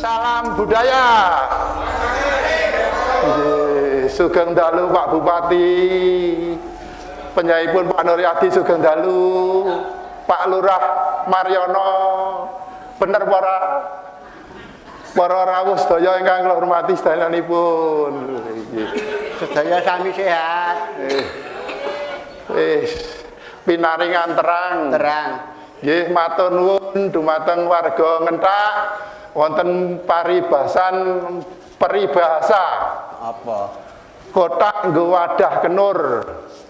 Salam budaya. Sugeng dalu Pak Bupati. Penyaipun Pak Nuryadi sugeng dalu. Pak Lurah Maryono. Bener para rawuh sedaya ingkang kula hormati sedayanipun. Sedaya sami sehat. Pinaringan terang. Nggih matur nuwun dumateng warga Ngenthak wonten peribahasa. Apa? Kotak nggo wadah kenur.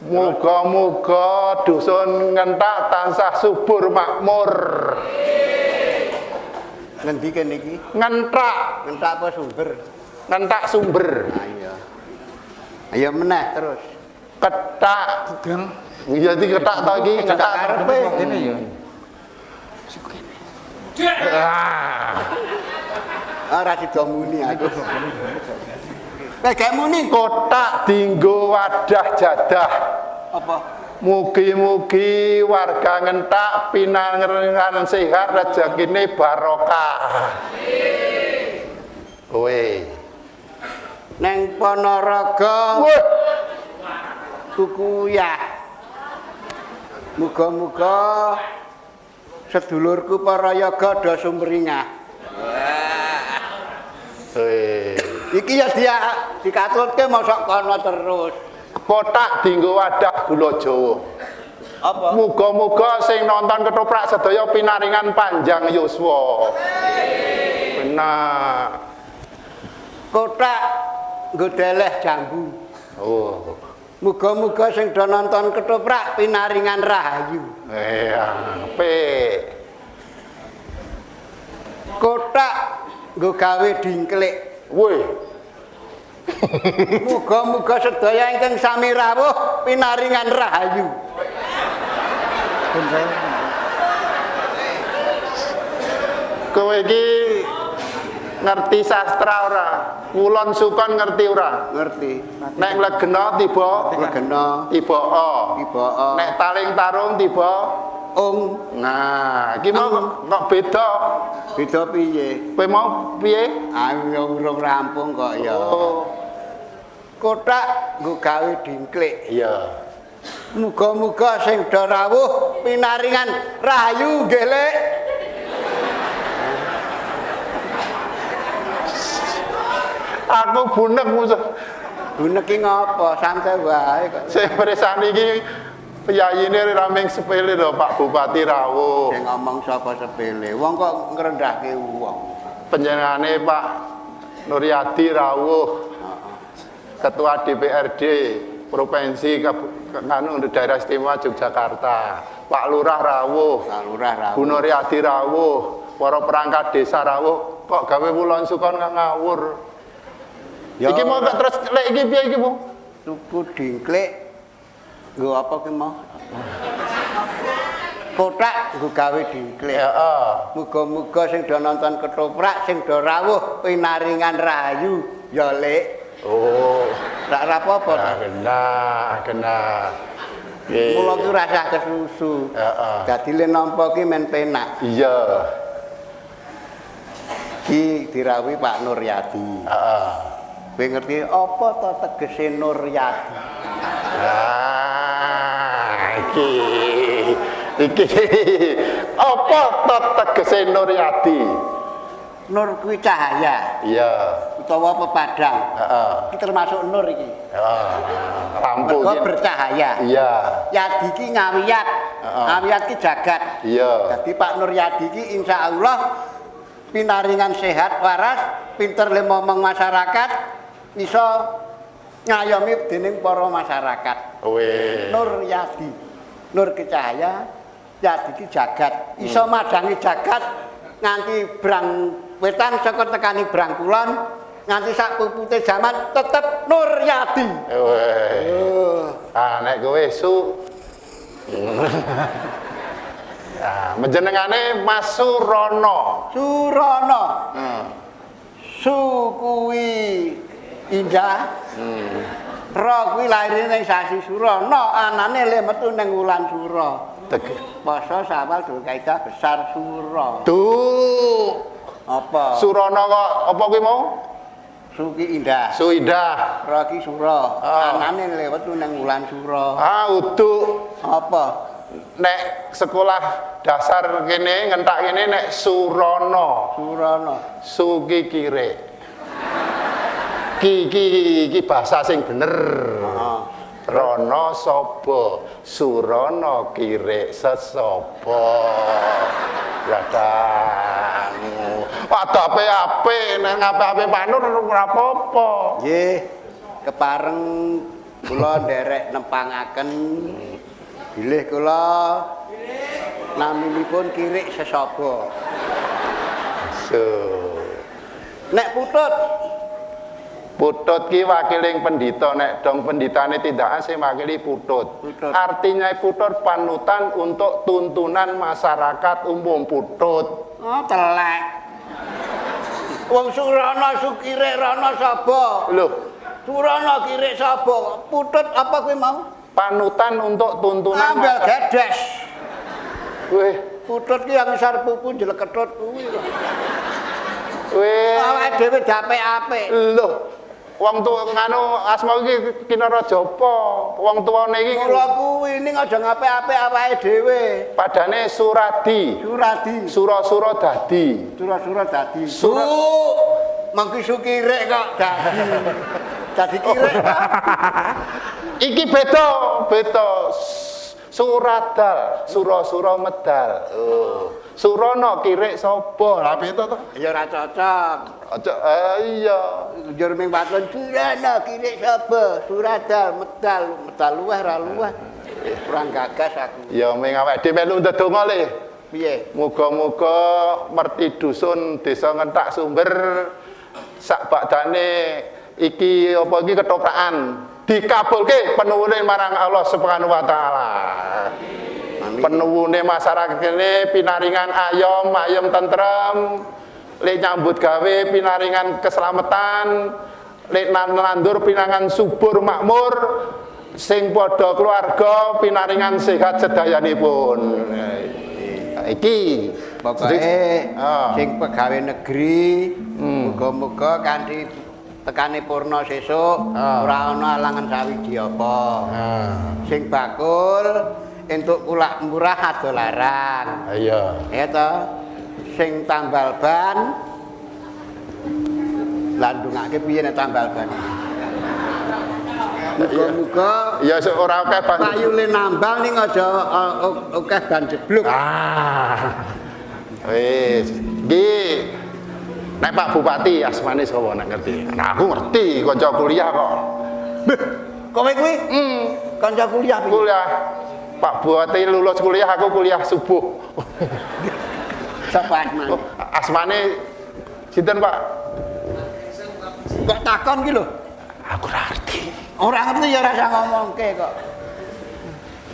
Muga-muga dusun Ngenthak tansah subur makmur. Ngendi kene iki? Ngenthak. Ngenthak apa sumber? Ngenthak sumber. Ayo meneh terus. Ketak. Iya iki ketak ta iki Ngenthak karepe. Kene ya. Ora sida muni aku. Kayak muni Kotak dinggo wadah jadah. apa? Mugi-mugi warga Ngenthak pinangangan sehat rezekine barokah. Kowe Neng Ponorogo kukuyah. Muga-muga sedulurku para yoga do sumringah. Iki ya dia dikatutke mosok kono terus. Kotak dinggo wadah gula Jawa. Apa? Muga-muga sing nonton ketoprak sedaya pinaringan panjang yuswa. Benar. Kotak nggo deleh jambu. Oh. Muga-muga sing do nonton ketoprak pinaringan rahayu. Apik. Kotak nggo gawe dingklik. Woi. Muga-muga sedaya ingkang sami rawuh pinaringan rahayu. Kowe iki ngerti sastra ora? Wulon Sukon ngerti ora? Ngerti. Nek legena tiba Legena, tiba o. tiba Nek taling tarung tiba Nah, iki mau kok beda. beda piye? Kowe mau piye? Ayo urung rampung kok ya. Oh, Kotak nggo gawe dingklik. iya. Muga-muga sing do rawuh pinaringan rahayu nggih, Lek. Aku bunek musuh. Bunek iki ngopo? Santai wae kok. Sing beresani iki piyayine raming sepele lho Pak Bupati rawuh. Sing ngomong sapa sepele. Wong kok ngrendahke wong. Panjenengane Pak Nuryadi rawuh. Ketua DPRD Provinsi Kanu Daerah Istimewa Yogyakarta. Pak Lurah rawuh. Pak Lurah rawuh. Bu Nuryadi rawuh. Para perangkat desa rawuh. Kok gawe Wulon Sukon ngawur. Ya, iki mau tak terus lek iki piye iki, Bu? tuku dingklik. Nggo apa ki mau? Kotak nggo gawe dingklik. Heeh. Muga-muga sing do nonton ketoprak sing do rawuh pinaringan rahayu ya, Lek. Oh, Rak apa-apa. kena. Mula ki rasah kesusu. Heeh. Dadi le nampa ki men penak. Iya. Ki dirawuhi Pak Nuryadi. Heeh. Kowe ngerti apa to tegese Nuryadi? Iki apa to tegese Nuryadi? Nur kuwi cahaya Iya. utawa pepadang. Heeh. Iki termasuk nur iki. Heeh. Lampu Mergo iki. bercahaya. Iya. Yadi ki ngawiyat. Ngawiyat ki jagat. Iya. Jadi Pak Nuryadi ki insyaallah pinaringan sehat waras, pinter le ngomong masyarakat, iso ngayomi dening para masyarakat. Weh. Nuryadi. Nur ki cahaya, Yadi ki jagat. Iso madangi jagat nganti brang wetan saka tekani brang kulon nganti sak pupute zaman tetep Nuryadi. Weh. Nek kowe su menjenengane Mas Surono. Surono. Su kuwi indah. Ro kuwi laire ning sasi Sura, no anane le metu ning wulan Sura. Poso Syawal Dzulkaidah besar Sura. Tuh. Apa? Surana kok apa kuwi mau? Suki Indah. Suindah. Raki Sura. Oh. Anane lewat nang wulan Sura. Ah, uduk. Apa? Nek sekolah dasar kene ngentak kene nek Surana. Surana. Suki kire. Ki bahasa sing bener. Heeh. Rono sapa? Surana kire sesapa? Ladamu. Adape apik nek ngape-ape panur ora apa-apa. Nggih. Kepareng kula nderek nempangaken bilih kula naminipun kirik sesaba. So. Nek putut Putut ki wakiling pendhita, nek dong pendhitane tindakan sing wakili putut. Putut. Artinya putut panutan untuk tuntunan masyarakat umum putut. oh telek. Wong Surana Sukire Rana sapa? Loh, Surana kirik sapa? Putut apa kuwi mau? panutan untuk tuntunan Ambel gedes. Weh, Putut ki yang isar pupu jelek ketut kuwi. weh. Awake dhewe apik-apik. Loh, wong tuwa nganu asma iki Kinaraja apa? Wong tuwane iki Kula kuwi ning aja ngapik-apik awake dhewe. padane Suradi. Suradi. Sura-sura dadi. Sura-sura dadi. Surat- Mangki sukirek kok dadi. Dadi kirek. Iki beda. Suradal, sura-sura medal. Oh. Surana kirik sapa? Lah beda to? Ya ora cocok. Aja iya. Njur ming paton Surana kirik sapa? Suradal medal luweh ra luweh. Kurang gagas aku. Ya ming awake dhewe melu ndedonga le. Piye? Muga-muga merti dusun desa ngentak sumber sak badane iki apa iki ketoprakan dikabulke penuwune marang Allah Subhanahu wa taala. Amin. Penuwune masyarakat kene pinaringan ayom tentrem, lek nyambut gawe pinaringan keselamatan, lek nandur pinangan subur makmur, sing padha keluarga pinaringan sehat sedayanipun. Iki Pokoke Ah. sing pegawai negeri muga-muga kanthi tekane purna sesuk ora ana alangan sawiji apa. Sing bakul entuk kulak murah adolaran. Iya. Ya to. Sing tambal ban landungake piye nek tambal ban. Muga-muga Ya ora akeh banget. payune nambang ning aja akeh ban jeblok. Wis, iki nek Pak Bupati asmane sapa nek ngerti? Nah, aku ngerti kanca kuliah kok. Kowe kuwi kanca kuliah piye? Kuliah. Pak Bupati lulus kuliah, aku kuliah subuh. Sapa asmane? Oh, asmane sinten, Pak? Kok takon ki lho. Aku ora ngerti. Ora ngerti ya ora usah ngomongke kok.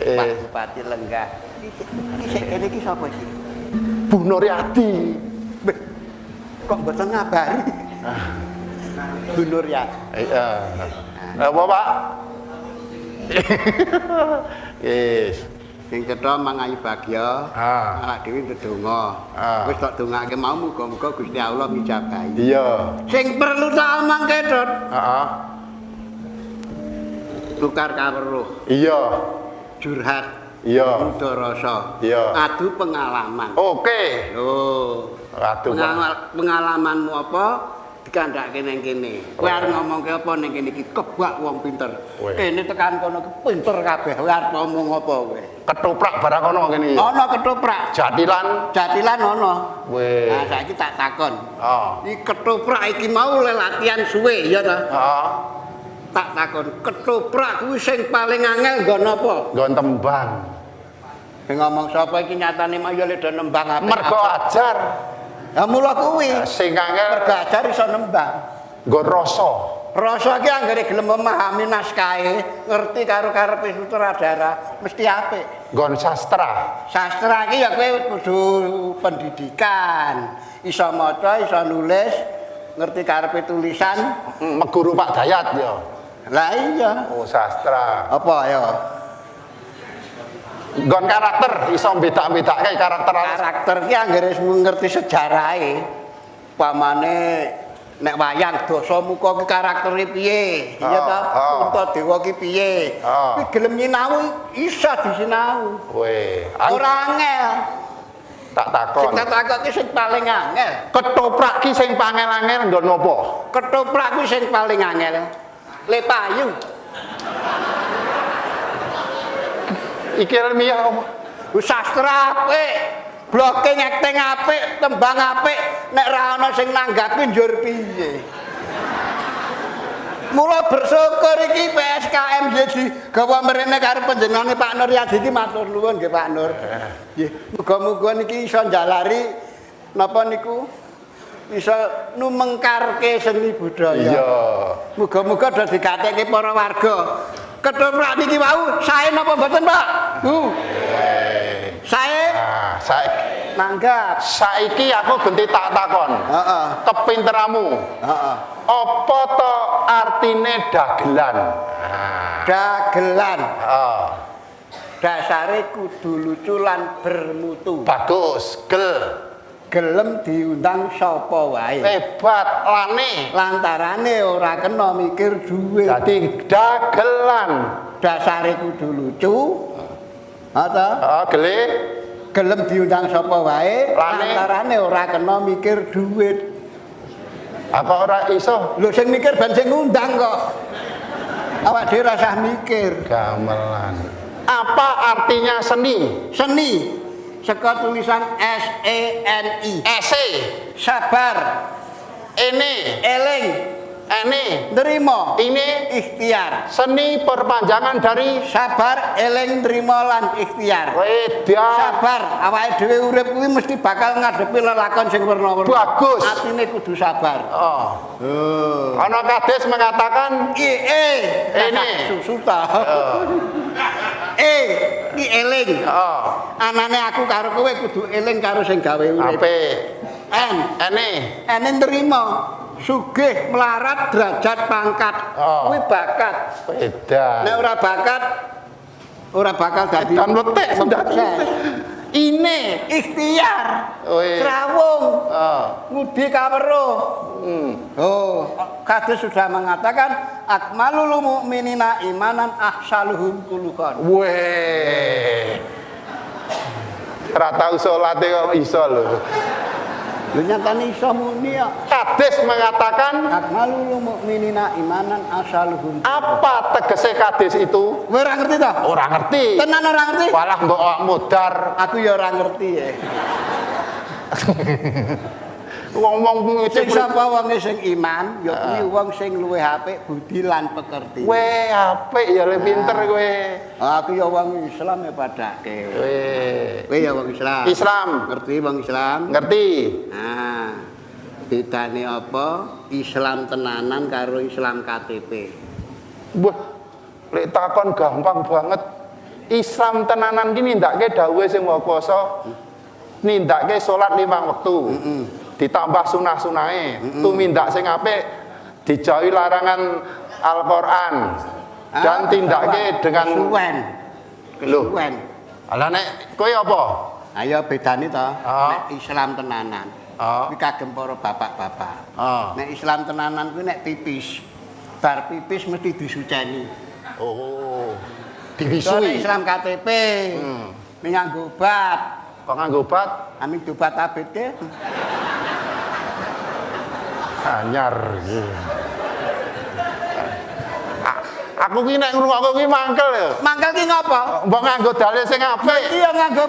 Pak Eh, Bupati Lenggah. Iki sik kene iki sapa iki? Bu Nuryati. Beh, kok mboten ngabari? Bu Nur ya. Iya. Apa, Pak? Yes. Sing cetha mangayu bagya. Awak dhewe ndedonga. Wis tak dongake mau muga-muga Gusti Allah ngijabahi. Iya. Sing perlu tak omongke, Dut. Heeh. Tukar kawruh, Iya. curhat, Iya. muda rasa, Iya. adu pengalaman. Oke. Oh, Aduh, Pak. pengalamanmu apa? Dikandhake ning kene. Kowe arep ngomongke apa ning kene iki kebak wong pinter. Weh. Kene tekan kono ki pinter kabeh. Kowe arep ngomong apa kowe? Ketoprak barang kono kene. Ana ketoprak. Jatilan ana. Weh. Nah, saiki tak takon. Oh. Iki ketoprak iki mau le latihan suwe ya ta? Heeh. Tak takon, ketoprak kuwi sing paling angel nggon apa? Nggon tembang. Sing ngomong sapa iki nyatane mah ya le do nembang apa? Mergo ajar Ya mula kuwi. sing angel Bergajar iso nembang. nggon rasa. Rasa ki anggere gelem memahami naskahe, ngerti karo karepe sutradara, mesti apik. Nggon sastra. Sastra ki ya kowe kudu pendidikan, iso maca, iso nulis, ngerti karepe tulisan. Meguru Pak Dayat ya. Lah iya. Oh, sastra. Apa ya? Nggon karakter iso beda-bedake karakter. Karakter ki anggere ngerti sejarahe. upamane nek wayang Dasa Muka ki karaktere piye? Iya ta? Puntadewa ki piye? Kuwi gelem nyinau iso disinau. Weh, Ora angel. tak takon. Sing tak takoki sing paling angel. Ketoprak ki sing pangel-angel nggon napa? Ketoprak kuwi sing paling angel. Le payu. Iki ilmiah apa? Sastra apik, blocking acting apik, tembang apik, nek ra ana sing nanggapi njur piye. Mula bersyukur iki PSKM digawa mrene karo panjenengane Pak Nur Yadi iki matur nuwun nggih Pak Nur. Nggih, muga-muga niki iso njalari napa niku iso numengkarke seni budaya. Iya. Muga-muga dadi gatekake para warga. Ketoprak niki wau sae napa mboten, Pak? Sae? Nah, Nanggap. saiki aku genti tak takon. Heeh. Kepinteramu. Heeh. Apa to artine dagelan? Dagelan. Heeh. Dasare kudu lucu lan bermutu. Bagus, Gelem diundang sapa wae. hebat, lane. Lantarane ora kena mikir duit. Dadi dagelan. Dasare kudu lucu. Ata? Gele. Gelem diundang sapa wae. Lane. Lantarane ora kena mikir duit. Apa ora iso? Lho sing mikir ben sing ngundang kok. Awak dhewe ora usah mikir. Gamelan. Apa artinya seni? Seni saka tulisan SENI. Ese, Sabar, ene, eling, ene, nrimo, ini ikhtiar. seni perpanjangan dari Sabar, eling, nrimo lan ikhtiar. wedan. Sabar, awake dhewe urip kuwi mesti bakal ngadepi lelakon sing werna-werna. Bagus. Atine kudu sabar. Oh. Ana kades mengatakan Ini susu ta. Ki eling. oh, Anane aku karo kowe kudu eling karo sing gawe urip. apik. Ene Ene, nrimo. Sugih melarat derajat pangkat. Oh. Kuwi bakat. wedan. Nek ora bakal dadi Dan letek sukses. Ini ikhtiar. Weh. Trawung. Oh. Ngudi kaweruh. Oh, kados sudah mengatakan akmalul mukminina imanan ahsaluhum khuluqan. Weh. Ora tau salate kok iso lho. Lho nyatane iso muni ya. Kades mengatakan Akmalul mukminina imanan ahsaluhum. apa tegese kades itu? Kowe ora ngerti ta? Ora ngerti. Tenan ora ngerti? Walah mbok awak modar Aku ya ora ngerti ya. ngomong Sing ngecek. sapa wong sing iman ya kuwi wong sing luwih apik budi lan pekerti. Weh, apik ya le pinter kowe. Aku ya wong Islam ya padake. Weh. Kowe ya wong Islam. Islam. Ngerti wong Islam? Ngerti? Nah, bedane apa? Islam tenanan karo Islam KTP. Wah, lek takon gampang banget. Islam tenanan ki nindakake dawuhe sing Maha Kuwasa. Nindakake salat 5 wektu. Ditambah sunah-sunahe. Tumindak sing apik dijauhi larangan Al-Qur'an. Dan tindake dengan suwen. Lho. Suwen. Ala nek kowe apa? Ayo bedane to. Ah. Nek Islam tenanan. Ah. Kuwi kagem para bapak-bapak. Ah. Nek Islam tenanan kuwi nek pipis. Bar pipis mesti disuceni. Oh. Soale Diwisui. Islam KTP. Nganggo obat. Kok nganggo obat? Amin obat ABD. Anyar. Aku ki nek ngrungokno kuwi mangkel ya. Mangkel ki ngopo? Mbok nganggo dalil sing apik. Iya nganggo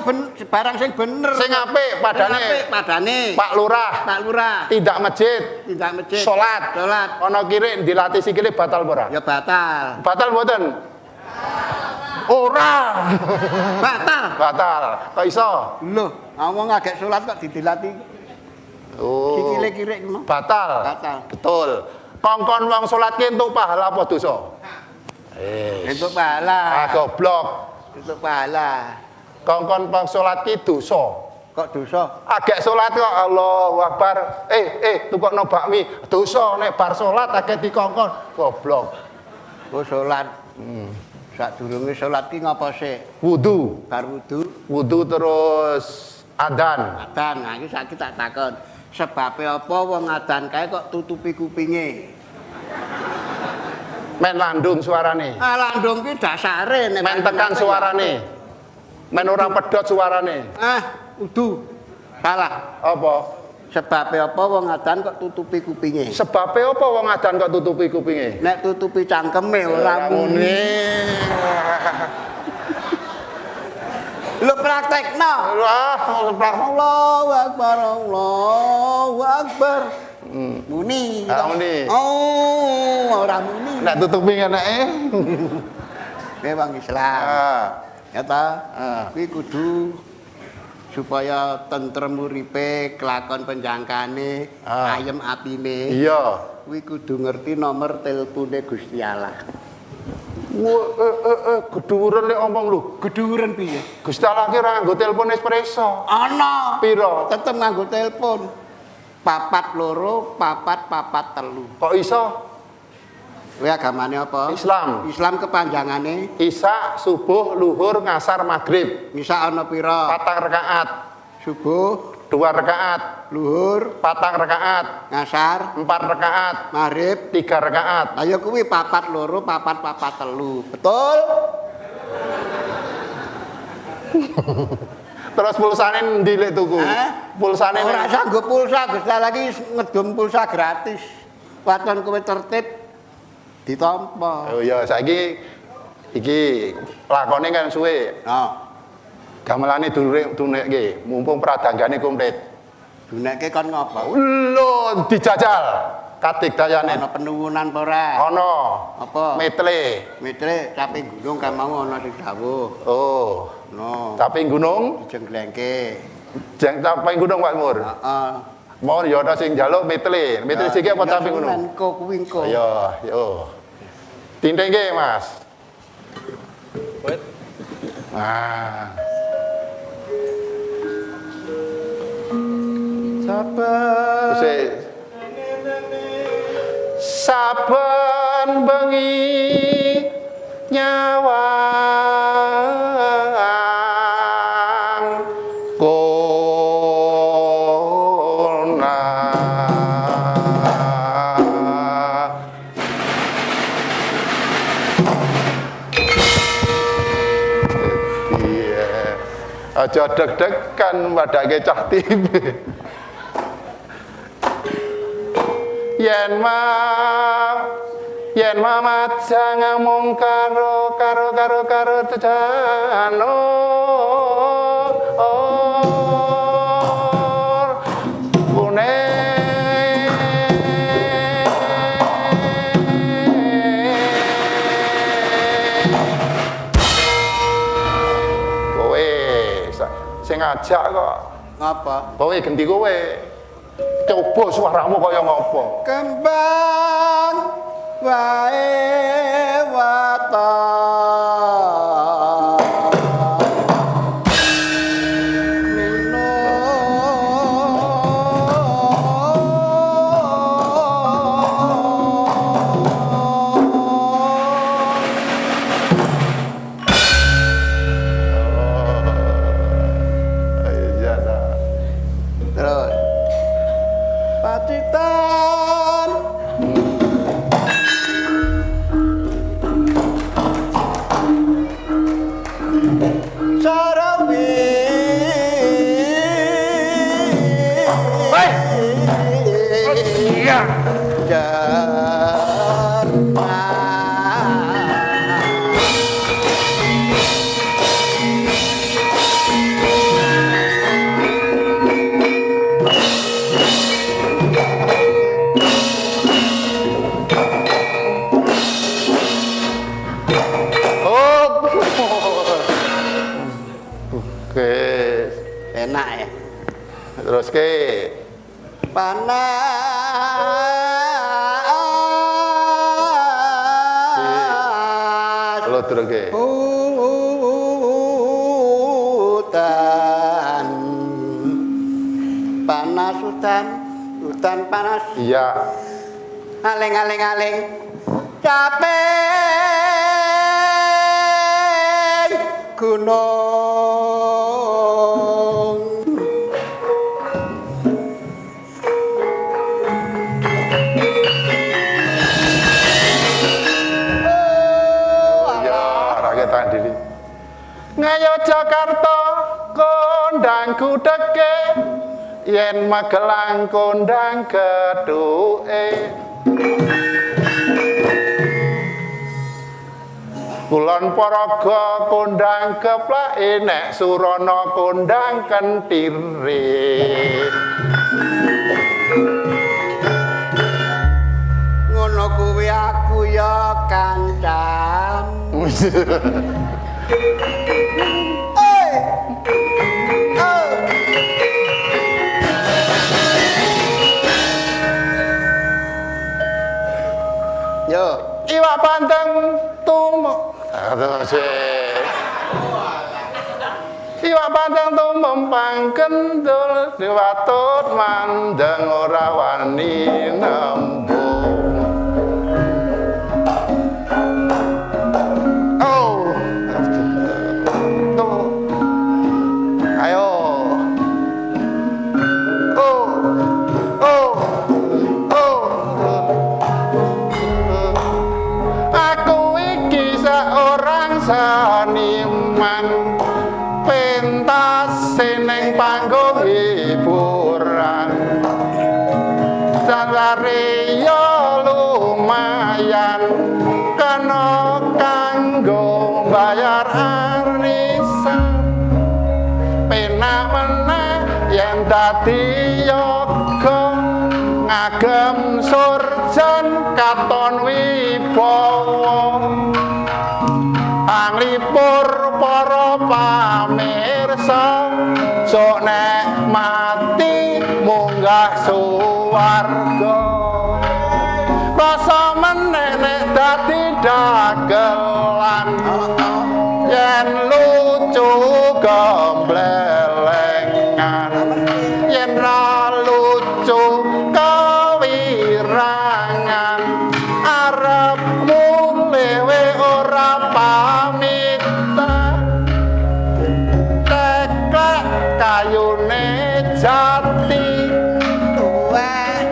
barang sing bener. Sing apik padane. Padane. Pak Lurah. Pak Lurah. Tidak masjid. Tidak masjid. Salat. Salat. Ana kiri dilatih sikile batal ora? Ya batal. Batal mboten? Ora. Batal. Batal. Kok iso? Loh, ngomong agak salat kok didilati. Oh. Sikile kiri ngono. Batal. Batal. Betul. Kongkon wong salat ki entuk pahala apa dosa? Entuk pahala. Goblok. Entuk pahala. Kongkon wong salat ki dosa. Kok dosa? Agak salat kok Allahu Akbar. Tukokno bakmi. Dosa nek bar salat agak dikongkon. Goblok. Oh salat. Sadurunge salat ki ngapa sih? Wudu. Bar wudu, Wudu terus adzan. adzan. Nah iki saiki tak takon. Sebabe apa wong adan kae kok tutupi kupinge? Men landung suarane. Ah landung ki dasare nek Men tekan suarane. Men ora pedhot suarane. Udu. Salah. Apa? Sebabe apa wong adan kok tutupi kupinge? Sebabe apa wong adan kok tutupi kupinge? Nek tutupi cangkeme ora muni. Lho praktekno. Allahu Akbar, Allahu Akbar. Muni. Muni. Oh, ora muni. Nek tutupi ngeneke. Wong Islam. Ya ta? Kuwi kudu supaya tentrem uripe, kelakon penjangkane, ayem atine. Iya. Kuwi kudu ngerti nomor telpone Gusti Allah. Gedhuwuren nek omong lho. Gedhuwuren piye? Gusti Allah ki ora nganggo telepon espresso. Ana. Piro? Tetep nganggo telepon. 42 443. Kok iso? Kuwi agamane apa? Islam. Islam kepanjangane Isya, subuh, luhur, ngasar, maghrib. misa ana pira? 4 rakaat. Subuh, 2 rakaat. luhur, 4 rakaat. ngasar, 4 rakaat. maghrib. 3 rakaat. Ayo kuwi 42 443. Betul? Terus pulsane ndi lek tuku? Pulsane Ora sanggup pulsa, Gusti lagi ngedum pulsa gratis. Waton kowe tertib ditampa. Oh iya, saiki iki lakone kan suwe. Gamelane dulure tunekke, mumpung pradanggane komplit. Dunekke kon ngopo? Lho, dijajal. Katik dayane. Ana penuwunan apa ora? Ana. Apa? Metle. Mitre caping gunung kan mau ana sing dawuh. Oh. No. Caping gunung, Dijengglengke. jeng caping gunung Pak Mur. Heeh. Mau ya ana sing njaluk metle. Metle siki apa caping gunung? Engko kuwi engko. Iya, yo. Tintengke, Mas. Wait. Ah. Sabar. Saben bengi nyawang kona aja deg-degan padake cah tibe. Yen maca ngomong karo tejano kune kowe sing ngajak kok Ngapa? kowe ganti kowe coba suaramu kaya ngopo Kembang wae waton. Terus Pacitan Sarawi iya oke enak ya. terus ke Panas lo terus ke hutan panas hutan panas iya aling capek gunung kondang kudeke yen Magelang kondang kethuke Kulon Paraga kondang keplake nek Surana kondang kentire ngono kuwi aku ya kancam Yo, iwak bandeng tumo. Iwak bandeng tumempang kendul diwatut mandeng ora wani nembung. Oh. Tuh. Ayo. Oh. Oh. Oh. Aku iki seorang seniman pentas seneng panggung hiburan salare yo lumayan kena kanggo bayar arisan penak meneh yen dadi yoga ngagem surjan katon wibawa anglipur para pamirsa sok nek mati munggah suwarga rasa meneh nek dadi dagelan yen lucu gemblelengan yen ra lucu kawirangan arep mulewe ora pamitan teklek kayune jati tuwek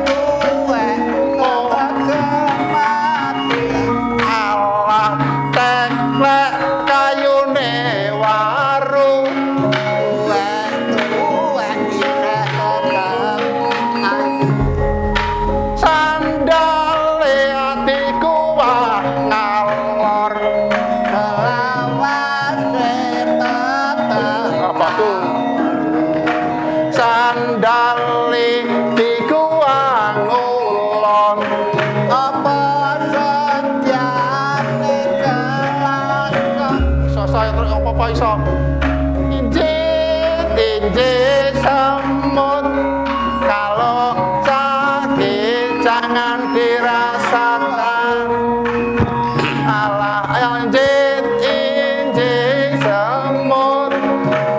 ora kemati alah teklek kayune waru tuwek isih tetep sandale atiku wah ngalor selawase tetep apa tuh sandale dikuangulon apa sejane kelakon saya terus apa iso injit semut kalau sakit jangan dirasakan alah injit semut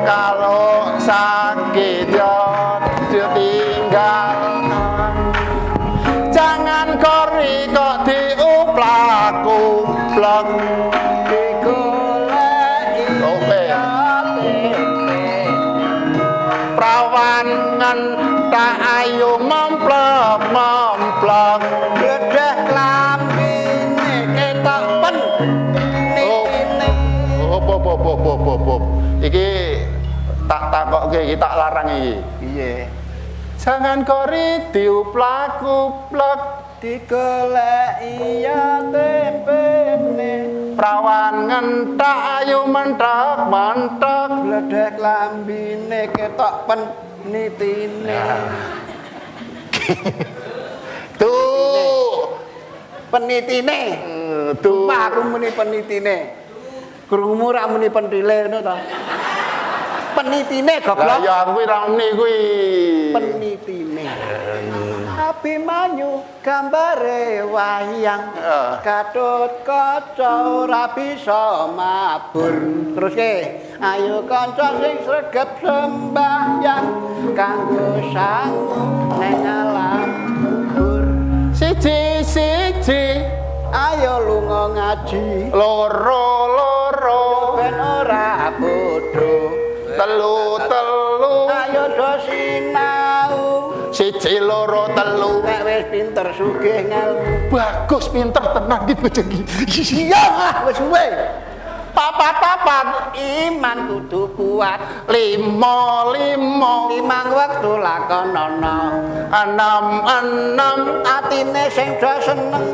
kalau sakit jangan ditinggalkan jangan kori kok diuplak-uplak digoleki Oke. Prawan tak ayu memplek gedhe klambine ketok pen nitine Hop. Iki tak takokke iki tak larang iki. piye Jangan kori diuplak-uplak digoleki ya tempene prawan ngentak ayu mentek gedhe klambine ketok pen nitine tuh penitine tuh Pak aku muni penitine krungu ra muni pentile ngono ta penitine lah goblok ya kuwi ra muni kuwi penitine Abimanyu gambare wayang Katut kaca ora bisa mabur teruske ayo kanca sing sregep sembahyang kanggo sangu ning alam kubur siji ayo lunga ngaji loro ben ora bodho telu ayo do sinau siji loro telu nek wis pinter sugih ngelmu bagus pinter tenan iki bocah iki iya wis suwe papat iman kudu kuat limo limang wektu lakonana enam atine sing do seneng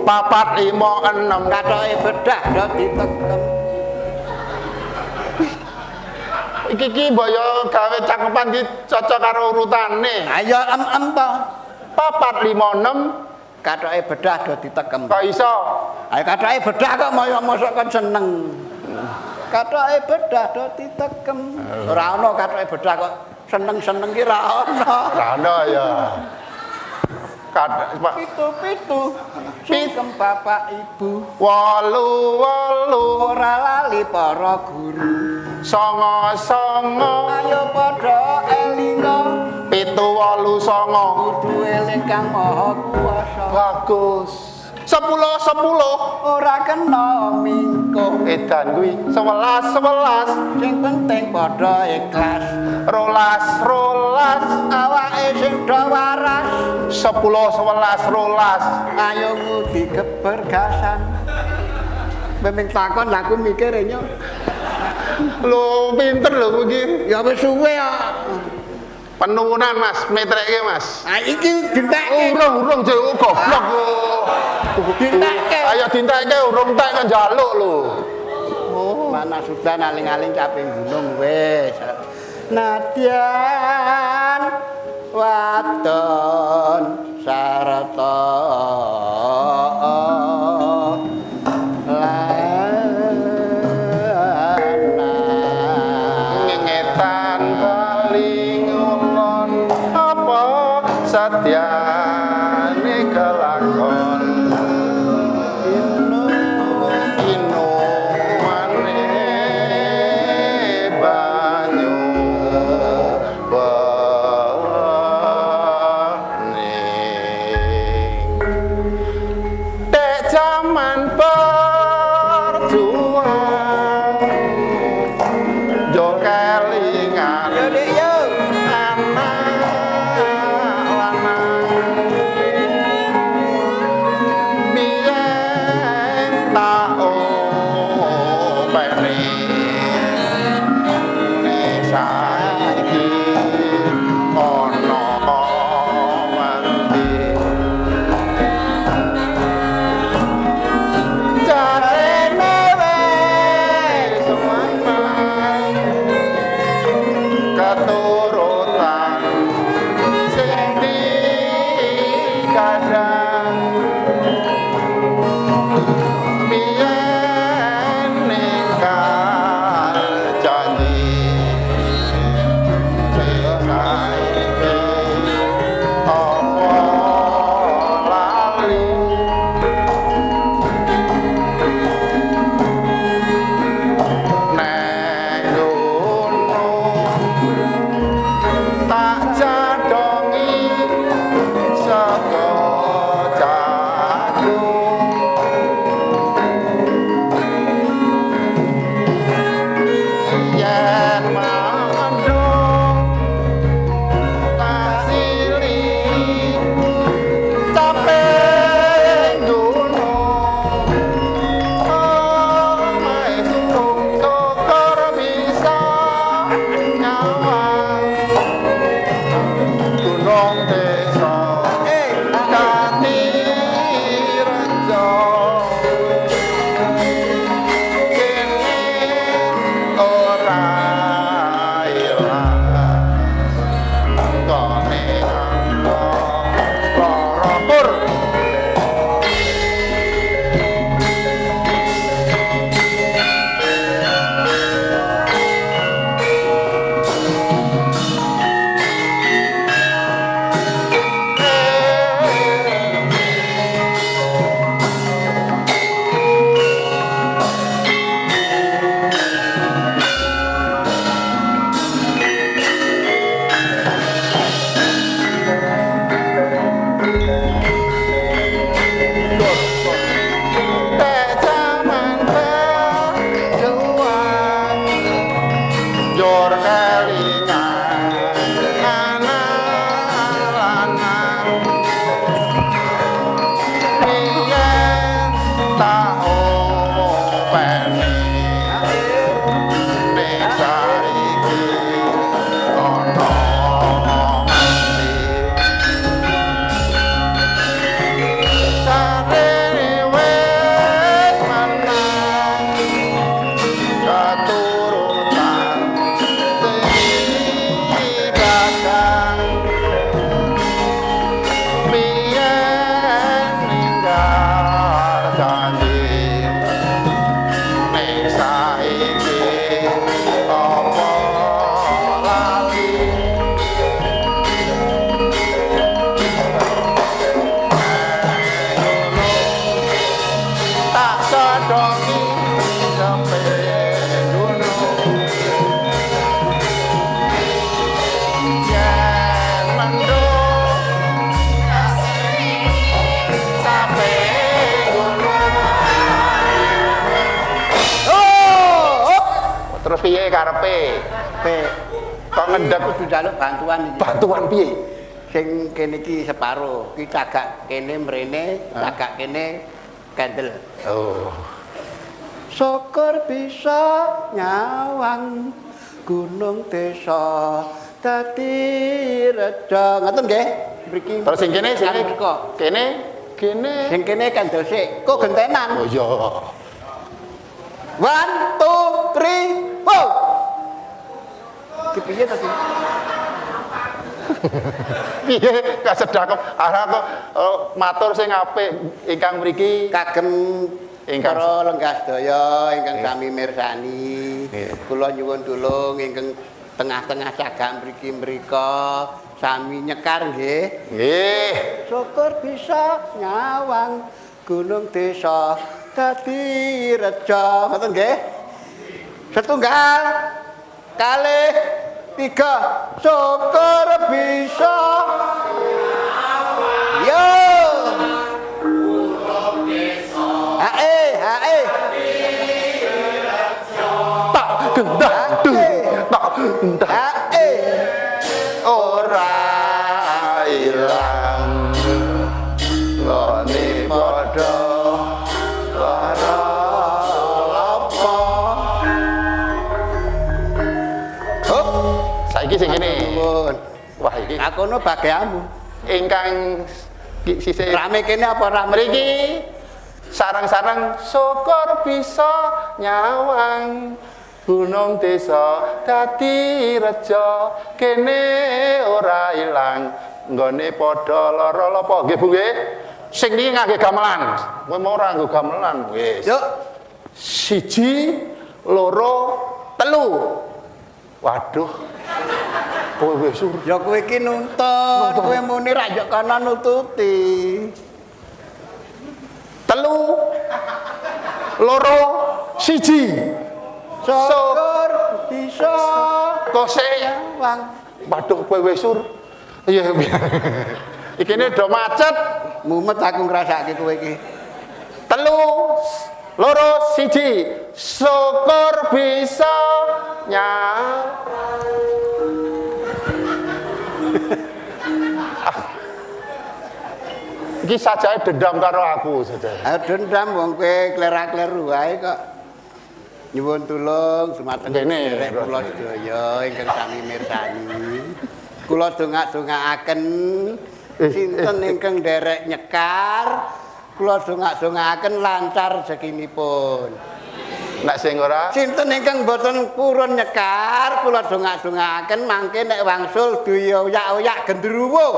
papat limo enam kathoke bedah do ditekem iki mbaya gawe cakepan iki cocok karo urutane ayo to papat limo enam kathoke bedah do ditekem kok iso ayo kathoke bedah kok mosok kon seneng kathoke bedah do ditekem ora ana kathoke bedah kok seneng-seneng ki ra ana ora ana ya pitu singkem bapak ibu wolu ora lali para guru songo ayo padha elinga 7 8 9 kudu eling Kang Maha Kuwasa bagus 10 ora kena mingko edan kuwi 11 sing penting padha ikhlas rolas awake sing do waras 10 11 rolas ayo ngudi kebergasan memang takon aku mikir nyo lho pinter lho kuwi ya wis suwe kok penurunan mas metreke mas ah iki dintekke urung jek goblok dintekke ayo dintekke urung tek kan njaluk lho mana sudah aling-aling caping gunung wis nadyan wadon sarta ngengetan paling ulon apa satyane kelakon inumane banyu bening dek jaman perjuang jo kelingan yo dek yo anak lanang biyen tak openi ne saiki ana mandi jarene wis mamang katurutan sing dikadang biyen ninggal janji saiki apa lali neng gunung tak jadongi saka jagung ape. Kok ngendhek kudu njaluk bantuan iki. bantuan piye? Sing kene iki separo, ki cagak kene mrene, cagak kene kendel. Oh. Syukur bisa nyawang gunung desa dadi reja. Ngoten nggih? Mriki. Terus sing kene sing kok. kene Sing kene kendel sik. Kok gentenan? Oh iya. 1 2 3 go. Ki piye to sih? Piye gak sedakep arah kok matur sing apik ingkang mriki Kagem Ingkang- para lenggah sedaya ingkang sami mirsani. Kula nyuwun tulung ingkang tengah-tengah cagak mriki mrika sami nyekar nggih. nggih. Syukur bisa nyawang gunung desa dadi reja. Ngoten nggih? Setunggal kalih 3 syukur bisa yo hae Tak gendah tak gendah hae ora ilang ngene padha lara apa. hop Saiki sing kene. nuwun Wah iki akono bagianmu ingkang sisih rame kene apa rame mriki sarang-sarang syukur bisa nyawang gunung desa dadi reja kene ora ilang nggone padha lara apa nggih Bu nggih sing niki ngangge gamelan kowe mau ora nggo gamelan wis yuk 1 2 3 waduh kowe wis sur ya kowe iki nuntun kowe muni ra yo kana nututi 3 2 1 syukur bisa kose nyawang waduh kowe wis sur iya iki ne do macet mumet aku ngrasake kowe iki 3 2 1 syukur bisa iki sajae dendam karo aku saja dendam wong kowe klerak-kleru wae kok nyuwun tulung sumateng Kene, derek kula sedaya ingkang sami mirsani kula dongak-dongakaken sinten ingkang derek nyekar kula dongak-dongakaken lancar rezekinipun nek sing ora sinten ingkang boten purun nyekar kula dongak-dongakaken mangke nek wangsul duyoyak-oyak gendruwo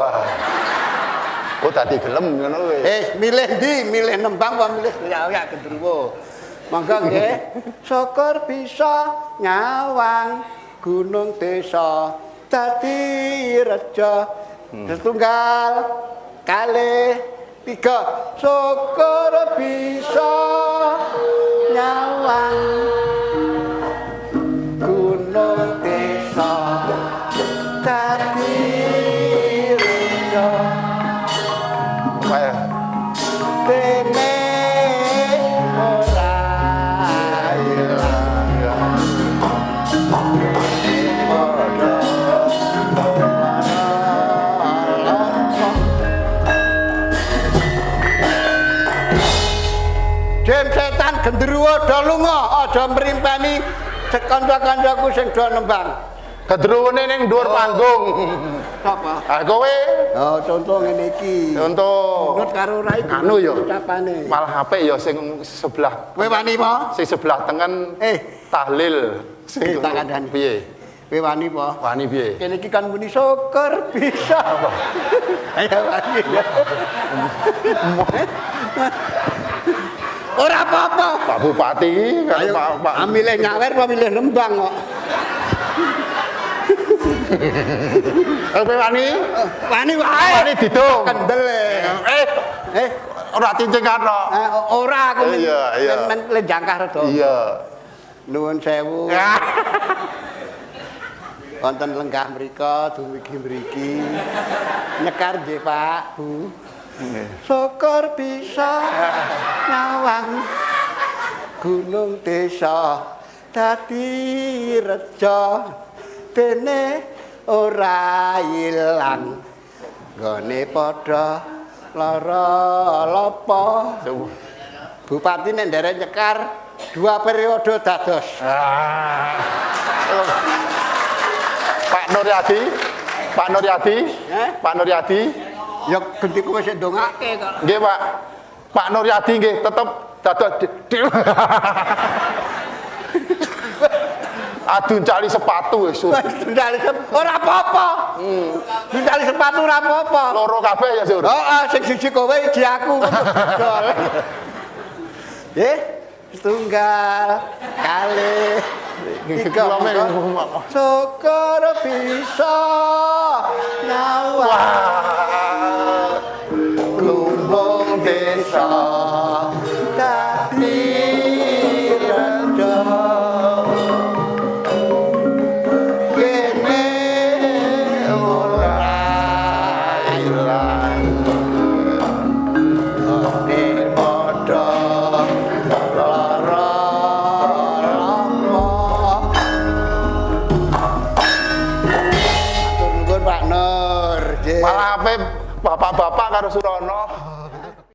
kok dadi gelem ngono kowe milih ndi milih nembang apa milih duyoyak gendruwo mangga nggih syukur bisa nyawang gunung desa dadi reja setunggal kalih 3 syukur bisa nyawang gunung desa dadi reja Kaya kene ora ilang Jen setan genderuwo do lunga aja mrimpani kanca-kancaku sing do nembang. gedruwune ning dhuwur panggung Sapa? ah kowe Oh, contoh ngene iki. untuk Nut karo rai anu ya ucapane. malah apik ya sing sebelah Kowe wani apa? sing sebelah tengen tahlil sing tak kandhani. piye Kowe wani apa? wani piye Kene iki kan muni syukur bisa. Ayo wani. Ora apa-apa. Pak Bupati Ayo, Pak milih nyawer apa milih nembang kok. kowe wani Wani wae. wani didung Kendel. ora cincin karo Ora aku Iya. men lenjangkah rada. iya Nuwun sewu. Wonten lenggah mrika dumugi mriki. Nyekar nggih Pak, Bu. Syukur bisa nyawang gunung desa dadi reja dene ora ilang nggone padha lara lapa Bupati nek nderek nyekar 2 periode dados Pak Nuryadi Pak Nuryadi ya genti kowe sing ndongake kok nggih Pak Pak Nuryadi nggih tetep dados Aduh cali sepatu wis. ora apa-apa. Dundali sepatu ora apa-apa. Loro kabeh ya, Sur. Heeh, sing siji kowe iki aku. Setunggal kali tiga syukur bisa nyawa lumbung desa dadi reda kene ora ilang ane padha lara lama atur nuwun Pak Nur Malah ape bapak-bapak karo Surono.